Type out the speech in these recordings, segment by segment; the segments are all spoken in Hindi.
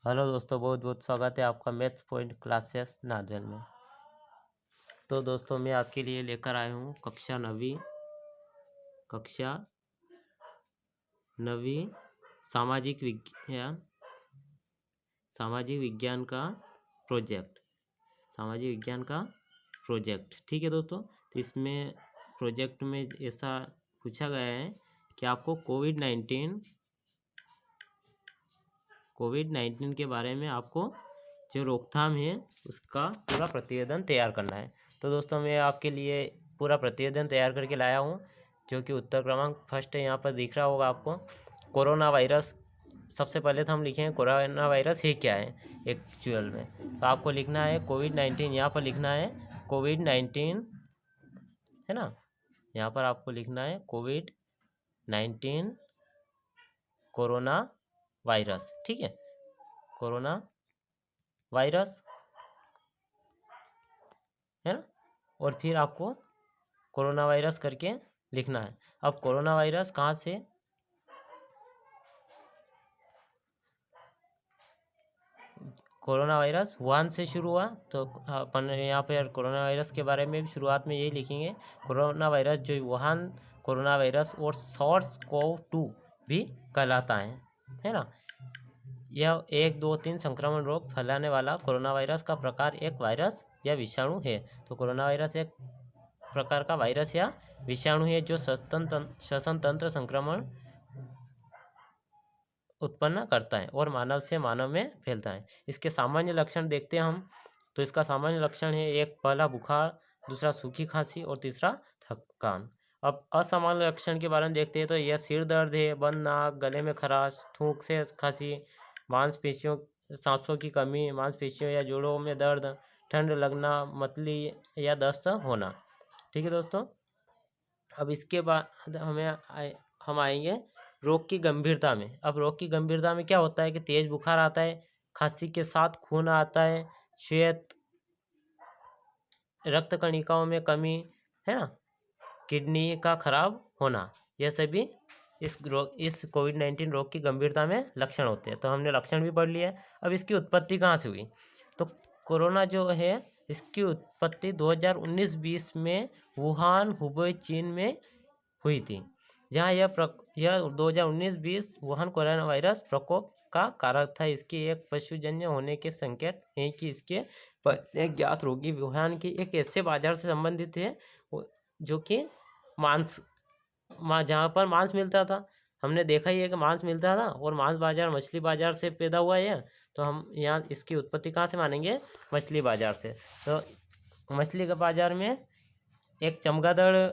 हेलो दोस्तों, बहुत बहुत स्वागत है आपका मैथ्स पॉइंट क्लासेस नादवेल में। तो दोस्तों, मैं आपके लिए लेकर आया हूँ कक्षा नवी सामाजिक विज्ञान का प्रोजेक्ट। ठीक है दोस्तों, तो इसमें प्रोजेक्ट में ऐसा पूछा गया है कि आपको कोविड-19 के बारे में आपको जो रोकथाम है उसका पूरा प्रतिवेदन तैयार करना है। तो दोस्तों, मैं आपके लिए पूरा प्रतिवेदन तैयार करके लाया हूँ, जो कि उत्तर क्रमांक फर्स्ट है, यहाँ पर दिख रहा होगा आपको। कोरोना वायरस, सबसे पहले तो हम लिखेंगे कोरोना वायरस है क्या है एक्चुअल में। तो आपको लिखना है कोविड-19, यहाँ पर लिखना है कोविड-19, है ना। यहाँ पर आपको लिखना है कोविड-19 कोरोना वायरस, ठीक है, कोरोना वायरस, है ना। और फिर आपको कोरोना वायरस करके लिखना है। अब कोरोना वायरस कहाँ से, कोरोना वायरस वुहान से शुरू हुआ, तो अपन यहाँ पे कोरोना वायरस के बारे में भी शुरुआत में यही लिखेंगे। कोरोना वायरस जो वुहान कोरोना वायरस और SARS-CoV-2 भी कहलाता है ना। यह 1, 2, 3 संक्रमण रोग फैलाने वाला कोरोना वायरस का प्रकार एक वायरस या विषाणु है। तो कोरोना वायरस एक प्रकार का वायरस या विषाणु है जो श्वसन तंत्र संक्रमण उत्पन्न करता है और मानव से मानव में फैलता है। इसके सामान्य लक्षण देखते हैं हम। तो इसका सामान्य लक्षण है, एक पहला बुखार, दूसरा सूखी खांसी और तीसरा थकान। अब असामान्य लक्षण के बारे में देखते हैं, तो यह सिर दर्द है, बंद नाक, गले में खराश, थूक से खांसी, मांसपेशियों सांसों की कमी, मांसपेशियों या जोड़ों में दर्द, ठंड लगना, मतली या दस्त होना। ठीक है दोस्तों, अब इसके बाद हम आएंगे रोग की गंभीरता में। अब रोग की गंभीरता में क्या होता है कि तेज बुखार आता है, खांसी के साथ खून आता है, श्वेत रक्त कणिकाओं में कमी, है ना, किडनी का खराब होना, यह सभी इस कोविड-19 रोग की गंभीरता में लक्षण होते हैं। तो हमने लक्षण भी पढ़ लिया है। अब इसकी उत्पत्ति कहाँ से हुई, तो कोरोना जो है इसकी उत्पत्ति 2019-20 में वुहान हुबेई चीन में हुई थी, जहाँ यह 2019-20 वुहान कोरोना वायरस प्रकोप का कारक था। इसके एक पशुजन्य होने के संकेत हैं कि इसके एक ज्ञात रोगी वुहान की एक ऐसे बाजार से संबंधित है जो कि जहाँ पर मांस मिलता था। हमने देखा ही है कि मांस मिलता था, और मांस बाजार मछली बाजार से पैदा हुआ है। तो हम यहाँ इसकी उत्पत्ति कहाँ से मानेंगे, मछली बाजार से। तो मछली के बाजार में एक चमगादड़,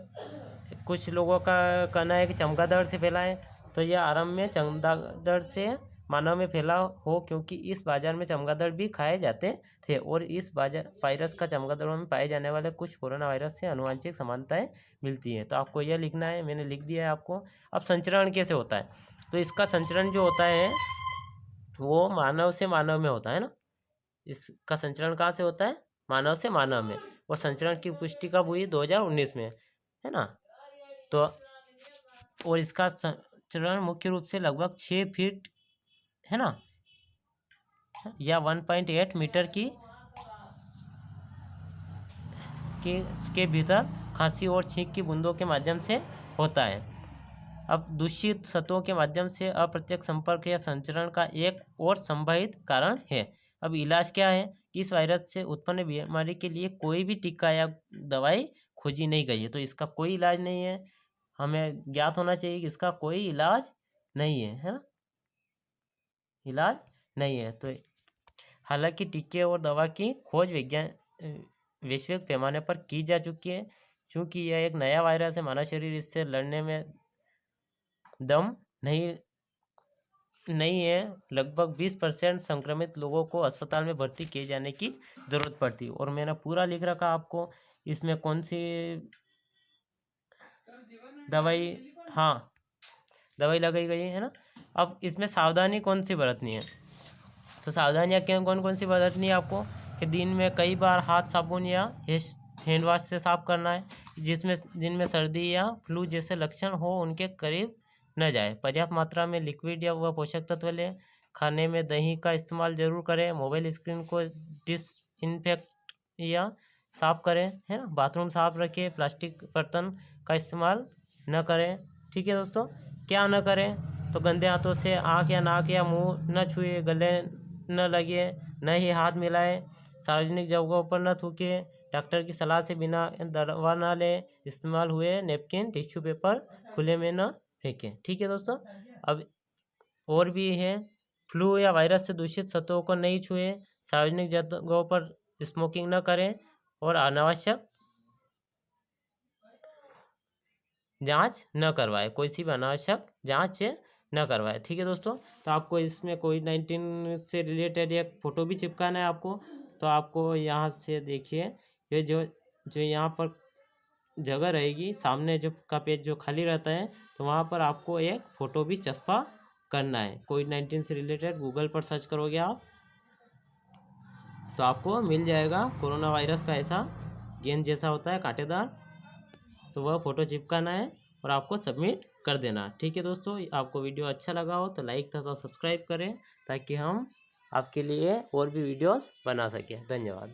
कुछ लोगों का कहना है कि चमगादड़ से फैला है। तो यह आरंभ में चमगादड़ से मानव में फैला हो, क्योंकि इस बाजार में चमगादड़ भी खाए जाते थे, और इस वायरस का चमगादड़ों में पाए जाने वाले कुछ कोरोना वायरस से आनुवंशिक समानताएं मिलती हैं। तो आपको यह लिखना है, मैंने लिख दिया है आपको। अब संचरण कैसे होता है, तो इसका संचरण जो होता है वो मानव से मानव में होता है ना। इसका संचरण कहाँ से होता है, मानव से मानव में। और संचरण की पुष्टि कब हुई, 2019 में, है ना। तो और इसका संचरण मुख्य रूप से लगभग 6 फीट, है ना, या 1.8 मीटर के भीतर खांसी और छींक की बूंदों के माध्यम से होता है। अब दूषित सतहों के माध्यम से अप्रत्यक्ष संपर्क या संचरण का एक और संभावित कारण है। अब इलाज क्या है कि इस वायरस से उत्पन्न बीमारी के लिए कोई भी टीका या दवाई खोजी नहीं गई है। तो इसका कोई इलाज नहीं है, हमें ज्ञात होना चाहिए कि इसका कोई इलाज नहीं है ना, इलाज नहीं है। तो हालांकि टीके और दवा की खोज वैश्विक पैमाने पर की जा चुकी है, क्योंकि यह एक नया वायरस है। मानव शरीर इससे लड़ने में दम नहीं है। लगभग 20% संक्रमित लोगों को अस्पताल में भर्ती किए जाने की ज़रूरत पड़ती है। और मैंने पूरा लिख रखा आपको, इसमें कौन सी दवाई, हाँ, दवाई लगाई गई है ना। अब इसमें सावधानी कौन सी बरतनी है, तो सावधानियाँ कौन कौन सी बरतनी है आपको, कि दिन में कई बार हाथ साबुन या हैंड वाश से साफ करना है। जिनमें सर्दी या फ्लू जैसे लक्षण हो उनके करीब न जाए। पर्याप्त मात्रा में लिक्विड या वह पोषक तत्व लें। खाने में दही का इस्तेमाल ज़रूर करें। मोबाइल स्क्रीन को डिसइंफेक्ट या साफ़ करें, है ना। बाथरूम साफ़ रखें। प्लास्टिक बर्तन का इस्तेमाल न करें। ठीक है दोस्तों, क्या न करें, तो गंदे हाथों से आँख या नाक या मुंह न छुए, गले न लगे, न ही हाथ मिलाएं, सार्वजनिक जगहों पर न थूके, डॉक्टर की सलाह से बिना दवा न लें, इस्तेमाल हुए नैपकिन टिश्यू पेपर खुले में न फेंकें। ठीक है दोस्तों, अब और भी है, फ्लू या वायरस से दूषित सतहों को नहीं छुए, सार्वजनिक जगहों पर स्मोकिंग न करें और अनावश्यक जांच न करवाए, कोई सी भी अनावश्यक जांच न करवाए। ठीक है दोस्तों, तो आपको इसमें कोविड-19 से रिलेटेड एक फ़ोटो भी चिपकाना है आपको। तो आपको यहाँ से देखिए, ये जो जो यहाँ पर जगह रहेगी सामने जो का पेज जो खाली रहता है, तो वहाँ पर आपको एक फ़ोटो भी चस्पा करना है। कोविड-19 से रिलेटेड गूगल पर सर्च करोगे आप तो आपको मिल जाएगा कोरोना वायरस का ऐसा गेंद जैसा होता है कांटेदार, तो वह फ़ोटो चिपकाना है और आपको सबमिट कर देना। ठीक है दोस्तों, आपको वीडियो अच्छा लगा हो तो लाइक तथा सब्सक्राइब करें ताकि हम आपके लिए और भी वीडियोस बना सकें। धन्यवाद।